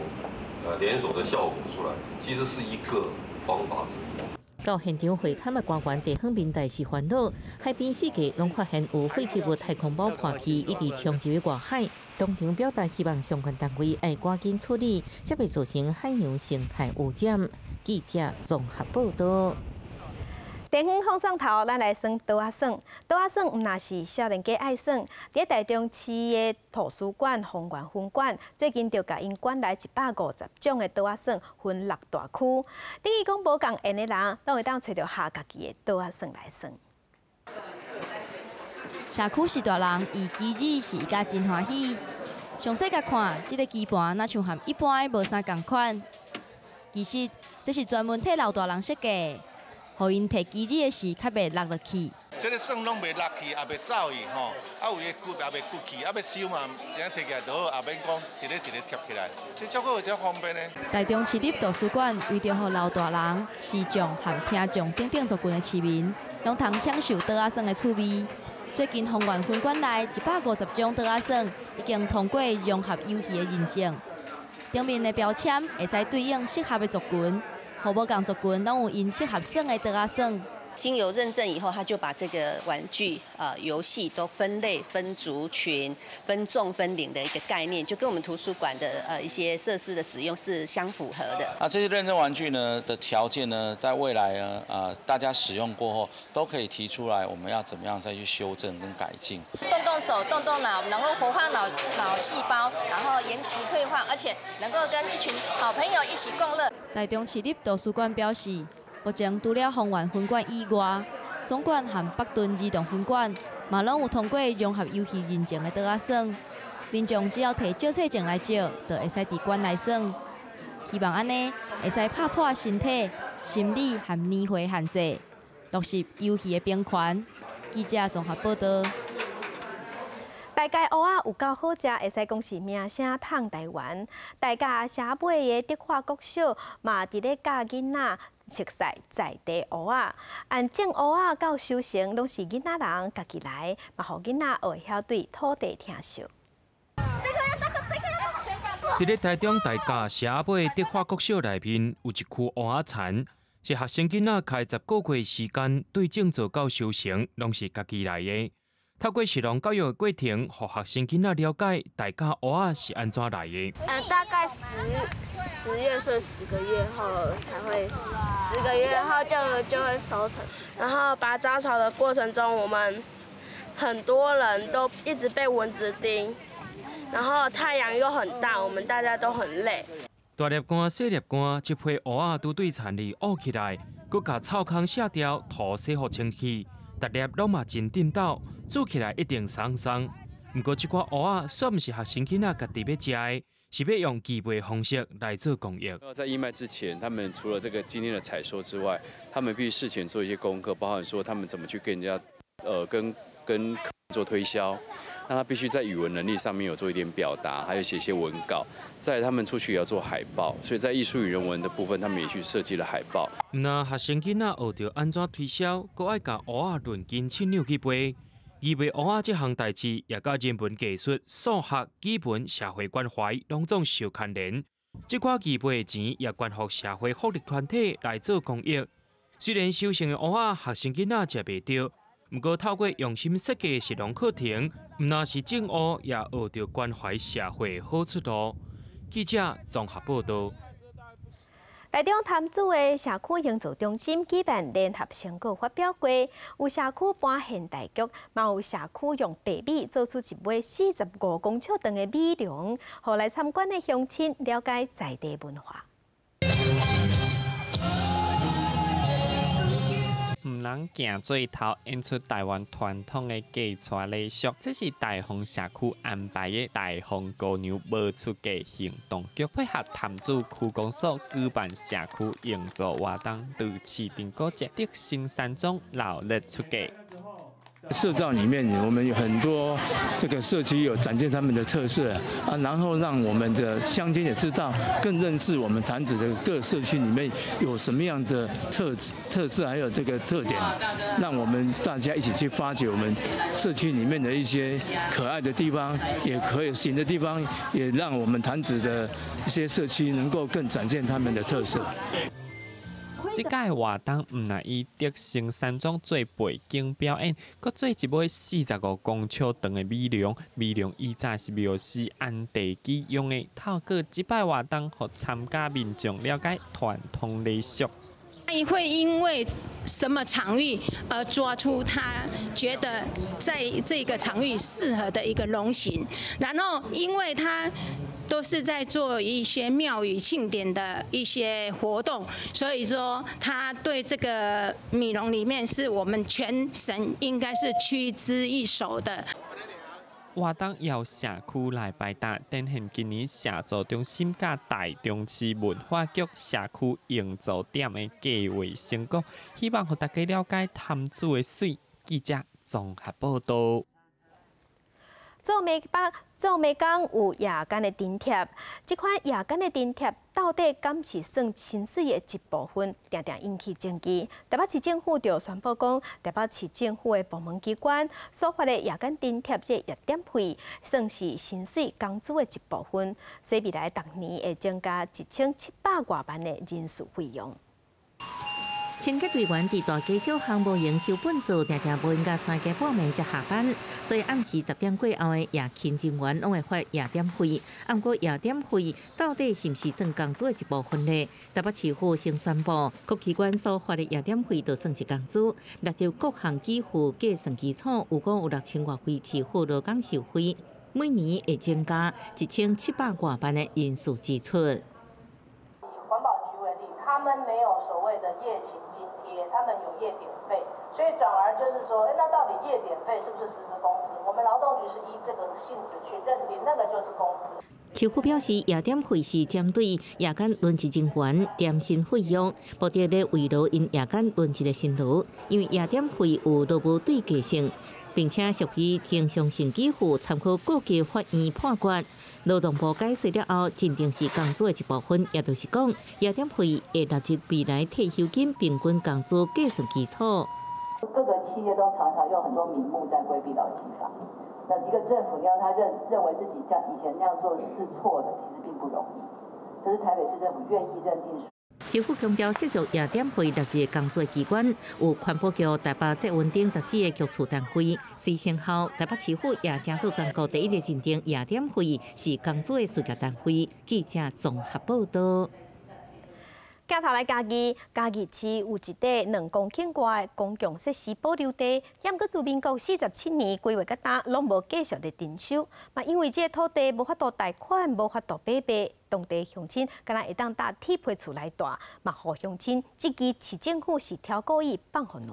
连锁的效果出来，其实是一个方法之一。到现场会勘的官员地方面大是烦恼，海边四界拢发现有废弃物太空包破体一直冲入外海，当场表达希望相关单位要赶紧处理，才袂造成海洋生态污染。记者综合报道。电风风送头，咱来算刀仔耍。刀仔耍毋那是少年家爱耍，伫台中市的图书馆、宏源分馆，最近就甲因馆内150种的刀仔耍分6大区。等于讲无共缘的人，拢会当找到下家己的刀仔耍来耍。社区是大人，伊机子是伊家真欢喜。详细甲看，即个基盘若像和一般无啥共款，其实这是专门替老大人设计。互因摕机子的时较袂落落去。这个算拢袂落去，也袂走去吼，啊有诶骨也袂骨去，啊要收嘛，这样摕起来就好，也免讲一个贴起来，这照顾才方便呢。台中市立图书馆为着互老大人、视障和听障等等族群的市民，拢通享受倒仔耍的趣味。最近丰原分馆内150种倒仔耍已经通过融合游戏的认证，顶面的标签会使对应适合的族群，互无共族群拢有因适合耍的倒仔耍。经由认证以后，他就把这个玩具游戏都分类、分族群、分众、分龄的一个概念，就跟我们图书馆的一些设施的使用是相符合的。这些认证玩具呢的条件呢，在未来呢大家使用过后都可以提出来，我们要怎么样再去修正跟改进。动动手、动动脑，能够活化脑细胞，然后延迟退化，而且能够跟一群好朋友一起共乐。台中市立图书馆表示。目前除了丰原分馆以外，总馆和北屯儿童分馆嘛拢有通过融合游戏认证的倒仔耍，民众只要摕照册证来照，就会使伫馆内耍。希望安尼会使打破身体、心理和年岁限制，落实游戏的平权。记者综合报道。大家蚵仔有够好食，会使讲是名声烫台湾。大家社尾的德化国小嘛，伫咧教囡仔熟悉在地蚵仔。按种蚵仔到收成，拢是囡仔人家己来，嘛，互囡仔学晓对土地疼惜。伫咧台中大甲社尾德化国小内面有一区蚵仔田，是学生囡仔开10个月时间对种做到收成，拢是家己来的。透过实农教育的过程，互学生囡仔了解大家蚵仔是安怎来的。大概10月岁10个月后才会，10个月后就会收成。然后拔杂草的过程中，我们很多人都一直被蚊子叮，然后太阳又很大，我们大家都很累。大粒干、小粒干，一批蚵仔都对田里沤起来，佮甲草坑卸掉，土洗好清气，逐粒拢嘛真劲道。煮起来一定松松，不过这款蚵仔算不是学生囡仔家己要食的，是要用寄卖方式来做公益。在义卖之前，他们除了这个今天的采收之外，他们必须事前做一些功课，包含说他们怎么去跟人家跟做推销。那他必须在语文能力上面有做一点表达，还有写一些文稿。再来他们出去也要做海报，所以在艺术与人文的部分，他们也去设计了海报。那学生囡仔学着安怎推销，搁爱甲蚵仔论斤称两去背。义卖蚵仔这项代志，也甲人文技术、数学、基本社会关怀拢总相牵连。这款义卖的钱也捐予社会福利团体来做公益。虽然收成的蚵仔学生囡仔食袂到，不过透过用心设计的实农课程，唔但是种蚵，也学着关怀社会的好出路。记者综合报道。台中潭子的社区营造中心举办联合成果发表会，有社区搬现代剧，嘛有社区用白米做出一尾45公尺长的米龙，互来参观的乡亲了解在地文化。唔能行最头，演出台湾传统的嫁娶礼俗。这是大丰社区安排的大丰姑娘无出嫁行动剧，配合潭子区公所举办社区营造活动，如市定古节、德兴山庄老日出嫁。社造里面，我们有很多这个社区有展现他们的特色啊，然后让我们的乡亲也知道，更认识我们潭子的各社区里面有什么样的特色，还有这个特点，让我们大家一起去发掘我们社区里面的一些可爱的地方，也可以行的地方，也让我们潭子的一些社区能够更展现他们的特色。这届活动唔但以德兴山庄做背景表演，佮做一尾45公尺长的米龙。米龙以前是描示安地基用的，透过这摆活动，互参加民众了解传统礼俗。会因为什么场域而抓出他觉得在这个场域适合的一个龙形，然后因为他都是在做一些庙宇庆典的一些活动，所以说他对这个米龙里面是我们全省应该是屈指一手的。活动由社区来摆搭，展现今年社造中心甲大中市文化局社区营造点的计划成果，希望让大家了解潭子的水。记者综合报道。做美工有夜间的津贴，这款夜间的津贴到底敢是算薪水的一部分，常常引起争议。台北市政府就宣布讲，台北市政府的部门机关所发的夜间津贴这夜点费，算是薪水工资的一部分，所以未来逐年会增加1700多万的人事费用。清洁队员伫大街小巷无营收本数，常常无闲到3更半暝才下班，所以暗时10点过后的夜勤人员拢会发夜点费。不过夜点费到底是毋是算工资的一部分呢？台北市府先宣布，各机关所发的夜点费就算是工资，若就各项给付计算基础，有讲有6000多费市府劳工受费，每年会增加1700多万的人事支出。他们没有所谓的夜勤津贴，他们有夜点费，所以转而就是说，那到底夜点费是不是实时工资？我们劳动局是依这个性质去认定，那个就是工资。市府表示，夜点费是针对夜间轮值人员点薪费用，目的咧慰劳因夜间轮值的辛劳，因为夜点费有劳务对价性。并且属于经常性给付，参考各级法院判决。劳动部解释了后，认定是工资的一部分，也就是讲，夜点费会纳入未来退休金平均工资计算基础。各个企业都常常用很多名目在规避劳基法。那一个政府你要他认为自己像以前那样做是错的，其实并不容易。这是台北市政府愿意认定。市府强调，涉及夜点费纳入工作机关有环保局、台北捷运等14个局处单位。随生效，台北市府也正做全国第一个认定夜点费是工作的事业单位。记者综合报道。镜头来嘉义市有一块2公顷外的公共设施保留地，也搁自民国47年规划到今，拢无继续的征收。嘛，因为这土地无法度贷款，无法度买卖，当地乡亲敢若会当搭铁皮厝来住，嘛，互乡亲质疑市政府是挑故意放互烂。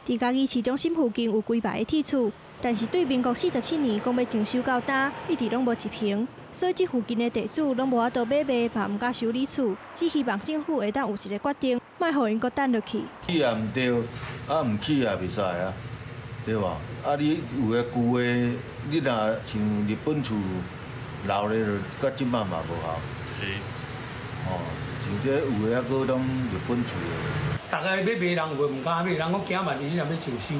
伫嘉义市中心附近有几排的铁厝，但是对民国47年讲要征收到今，一直拢无一平。所以，这附近的地主拢无法度买卖，嘛毋敢修理厝，只希望政府会当有一个决定，莫互因搁等落去。起也毋对，毋起也袂使啊，对吧？你有个旧的，你若像日本厝老的，就到即摆嘛无效。是。像这有的还搁当日本厝的。大家要买人会毋敢买，人讲惊万一你若要征收，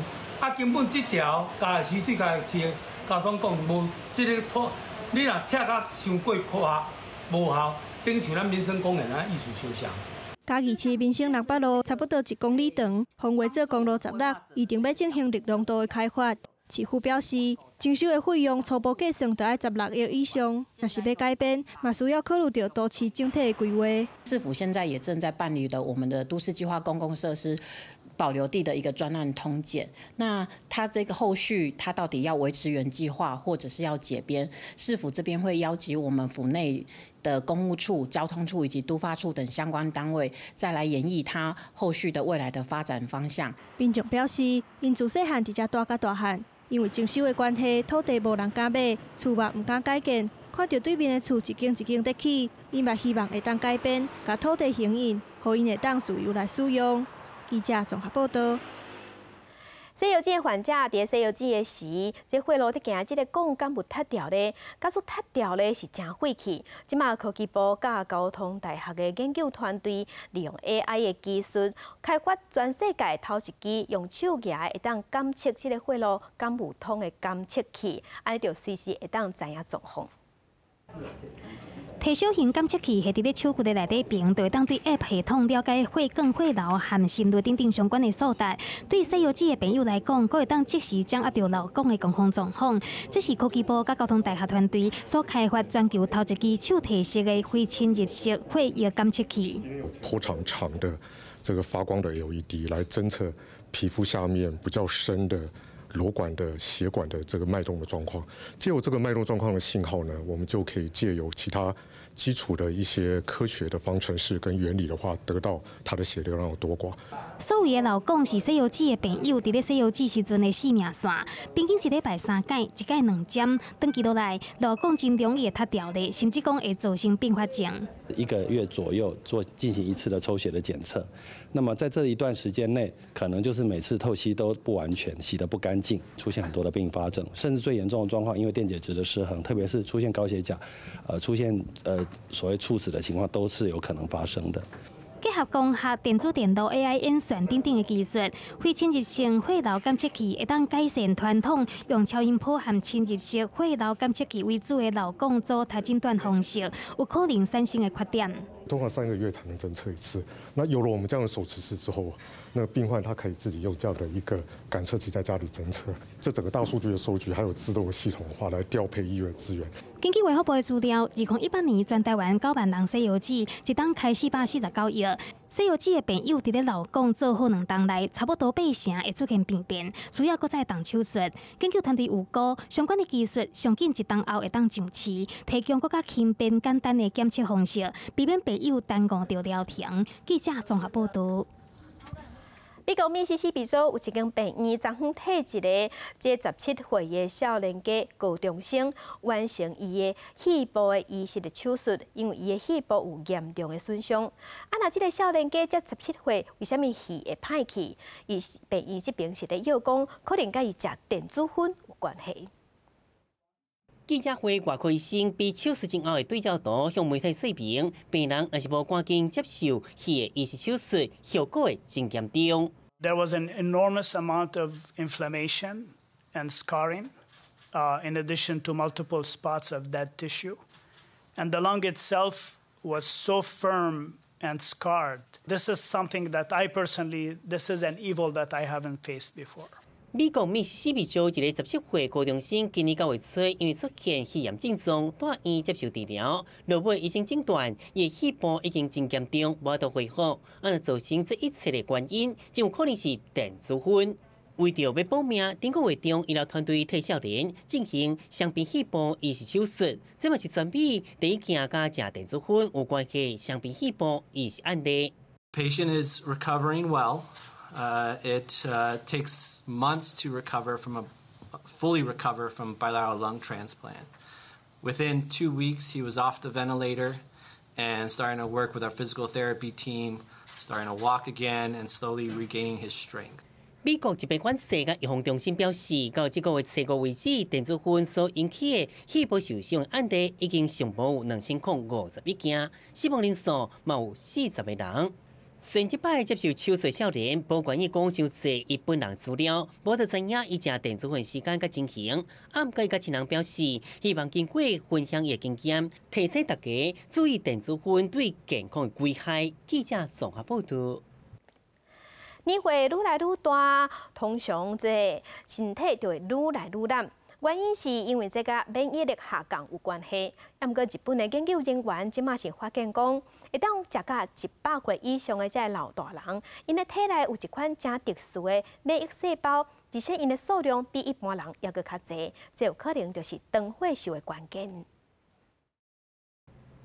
根本这条嘉义市这家市的交通讲无这个土。你若拆到伤过宽，无效，等像咱民生公园啊，意思相像。嘉义市民生600路差不多1公里长，分划做公路16，预定要进行绿廊道的开发。市府表示，征收的费用初步计算就要16亿以上，若是要改变，嘛需要考虑到都市整体的规划。市府现在也正在办理了我们的都市计划公共设施保留地的一个专案通检，那它这个后续它到底要维持原计划，或者是要解编？市府这边会邀集我们府内的公务处、交通处以及都发处等相关单位，再来研议它后续的未来的发展方向。民众表示，因自细汉伫遮住到大汉，因为征收的关系，土地无人敢买，厝嘛唔敢改建，看到对面的厝一间一间得起，因嘛希望会当改变，甲土地形印，互因会当自由来使用。记者综合报道。西游记的患者伫西游记的时，这血路伫行即个杠杆有塌掉咧，假使塌掉咧是真晦气。即马科技部甲交通大学的研究团队利用 AI 的技术，开发全世界头一支用手夹会当监测即个血路敢有通的监测器，安尼就随时会当知影状况。摕小型监测器下伫咧手骨的内底边，就会当对 App 系统了解血管、血流和心率等相关的数值。对《西游记》的朋友来讲，佫会当即时掌握到老公的健康状况。这是科技部甲交通大学团队所开发全球头一支手提式的非侵入式血液监测器。波长长的这个发光的 LED 来侦测皮肤下面比较深的瘘管的血管的这个脉动的状况，借由这个脉动状况的信号呢，我们就可以借由其他基础的一些科学的方程式跟原理的话，得到它的血流量有多寡。所有的老公是《西游记》的朋友，伫咧《西游记》时阵的生命线，平均一礼拜3改，一改2针，长期落来，老公真容易会塌掉咧，甚至讲会造成并发症。1个月左右进行1次的抽血的检测，那么在这一段时间内，可能就是每次透析都不完全，洗得不干净，出现很多的并发症，甚至最严重的状况，因为电解质的失衡，特别是出现高血钾，出现所谓猝死的情况，都是有可能发生的。结合光学、电子电路、AI 演算等等的技术，非侵入性血流监测器会当改善传统用超音波和侵入式血流监测器为主的脑供组体诊断方式，有可能产生的缺点。通常3个月才能侦测1次。那有了我们这样的手持式之后，那病患他可以自己用这样的一个感测器在家里侦测。这整个大数据的收据还有自动系统化来调配医院资源。根据卫福部的资料，2018年全台湾9万人西游记，一档开449亿。西游记的朋友伫咧老公做好2档内，差不多8成会出现病变，需要搁再动手术。研究团队预估，相关的技术上紧1档后会当上市，提供更加轻便简单的检测方式，避免朋友耽误着疗程。记者综合报道。美国密西西比州有一间病院，昨昏替一个这17岁的少年家高中生完成伊的肺部的移植的手术，因为伊的肺部有严重的损伤。那这个少年家才17岁，为什么肺会歹去？伊病院这边是咧药讲，可能甲伊食电子烟有关系。记者会外科医生比手术前后的对照图向媒体说明，病人若是无赶紧接受肺的移植手术，效果会真严重。There was an enormous amount of inflammation and scarring, in addition to multiple spots of dead tissue, and the lung itself was so firm and scarred. This is something that I personally, this is an evil that I haven't faced before. 美国密西西比州一个17岁高中生，今年9月初因为出现肺炎症状，住院接受治疗。落尾医生诊断，伊的肺部已经真严重，无法度恢复。造成这一切的原因，就有可能是电子烟。为着要保命，顶个月中医疗团队替少年进行双边肺部移植手术，这嘛是全美第一件甲食电子烟有关系双边肺部移植案例。Patient is recovering well. It takes months to fully recover from bilateral lung transplant. Within 2 weeks, he was off the ventilator and starting to work with our physical therapy team, starting to walk again and slowly regaining his strength. 美国疾病管制甲预防中心表示，到这个月初5为止，电子烟所引起的肺部受伤案例已经上报有2051件，死亡人数嘛有40个人。虽然这摆接受手术少年无愿意讲伤济伊本人资料，无得知影伊食电子烟时间甲情形。毋过伊甲亲人表示，希望经过分享伊的经验，提醒大家注意电子烟对健康的危害。记者综合报道。年岁愈来愈大，通常这身体就会愈来愈烂。原因是因为这甲免疫力下降有关系。毋过日本的研究人员即马是发现讲，会当食到100岁以上的这老大人，因的体内有一款真特殊的免疫细胞，而且因的数量比一般人还佫较侪，这有可能就是长寿寿的关键。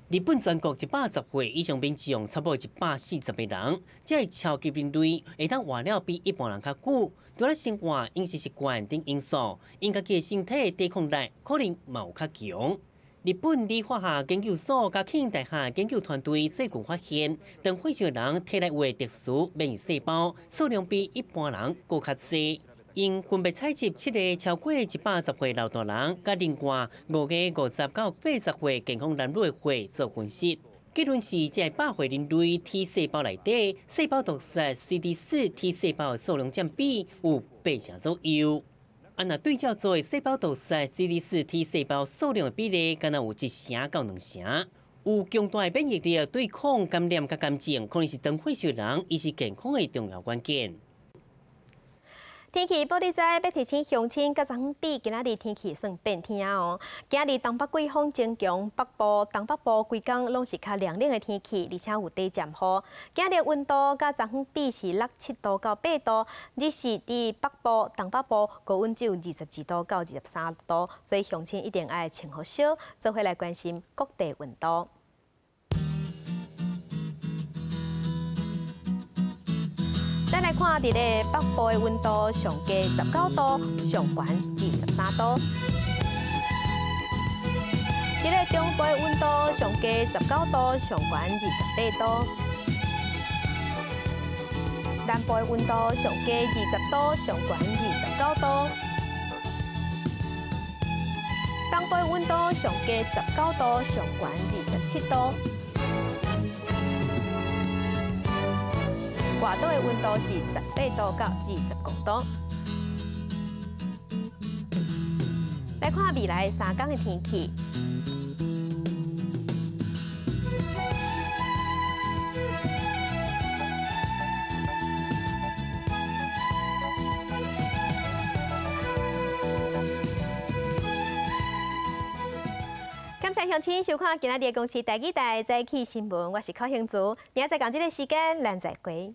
日本全国110岁以上民众差不多140个人，这个超级人类会当活了比一般人较久。除了生活、饮食习惯等因素，因家己的身体抵抗力可能嘛有较强。日本理化学研究所甲庆大学研究团队最近发现，长寿的人体内有特殊免疫细胞，数量比一般人佫较侪。因分别采集7个超过110岁老大人，甲另外5个50到80岁健康男女的血做分析，结论是这100岁人类 T 细胞内底细胞毒杀 CD4 T 细胞的数量占比有8成左右。若对照做的细胞毒杀 CD4 T 细胞数量的比例，敢若有1成到2成。有强大的免疫力对抗感染甲癌症，可能是长寿人维持健康的重要关键。天气报你知，要提醒乡亲，甲昨昏比今仔日天气算变天哦。今日东北季风增强，北部、东北部规工拢是较凉冷的天气，而且有低渐雨。今日温度甲昨昏比是落7度到8度，日是伫北部、东北部高温只有22度到23度，所以乡亲一定爱穿好少，做伙来关心各地温度。咱来看，伫咧北部的温度上加19度，上悬23度；伫咧中部的温度上加19度，上悬28度；南部的温度上加20度，上悬29度；东部的温度上加19度，上悬27度。 外岛的温度是18度到25度。来看未来3天的天气。感谢乡亲收看今仔日的公视台语台早起新闻，我是柯兴竹，明仔载同这个时间咱再会。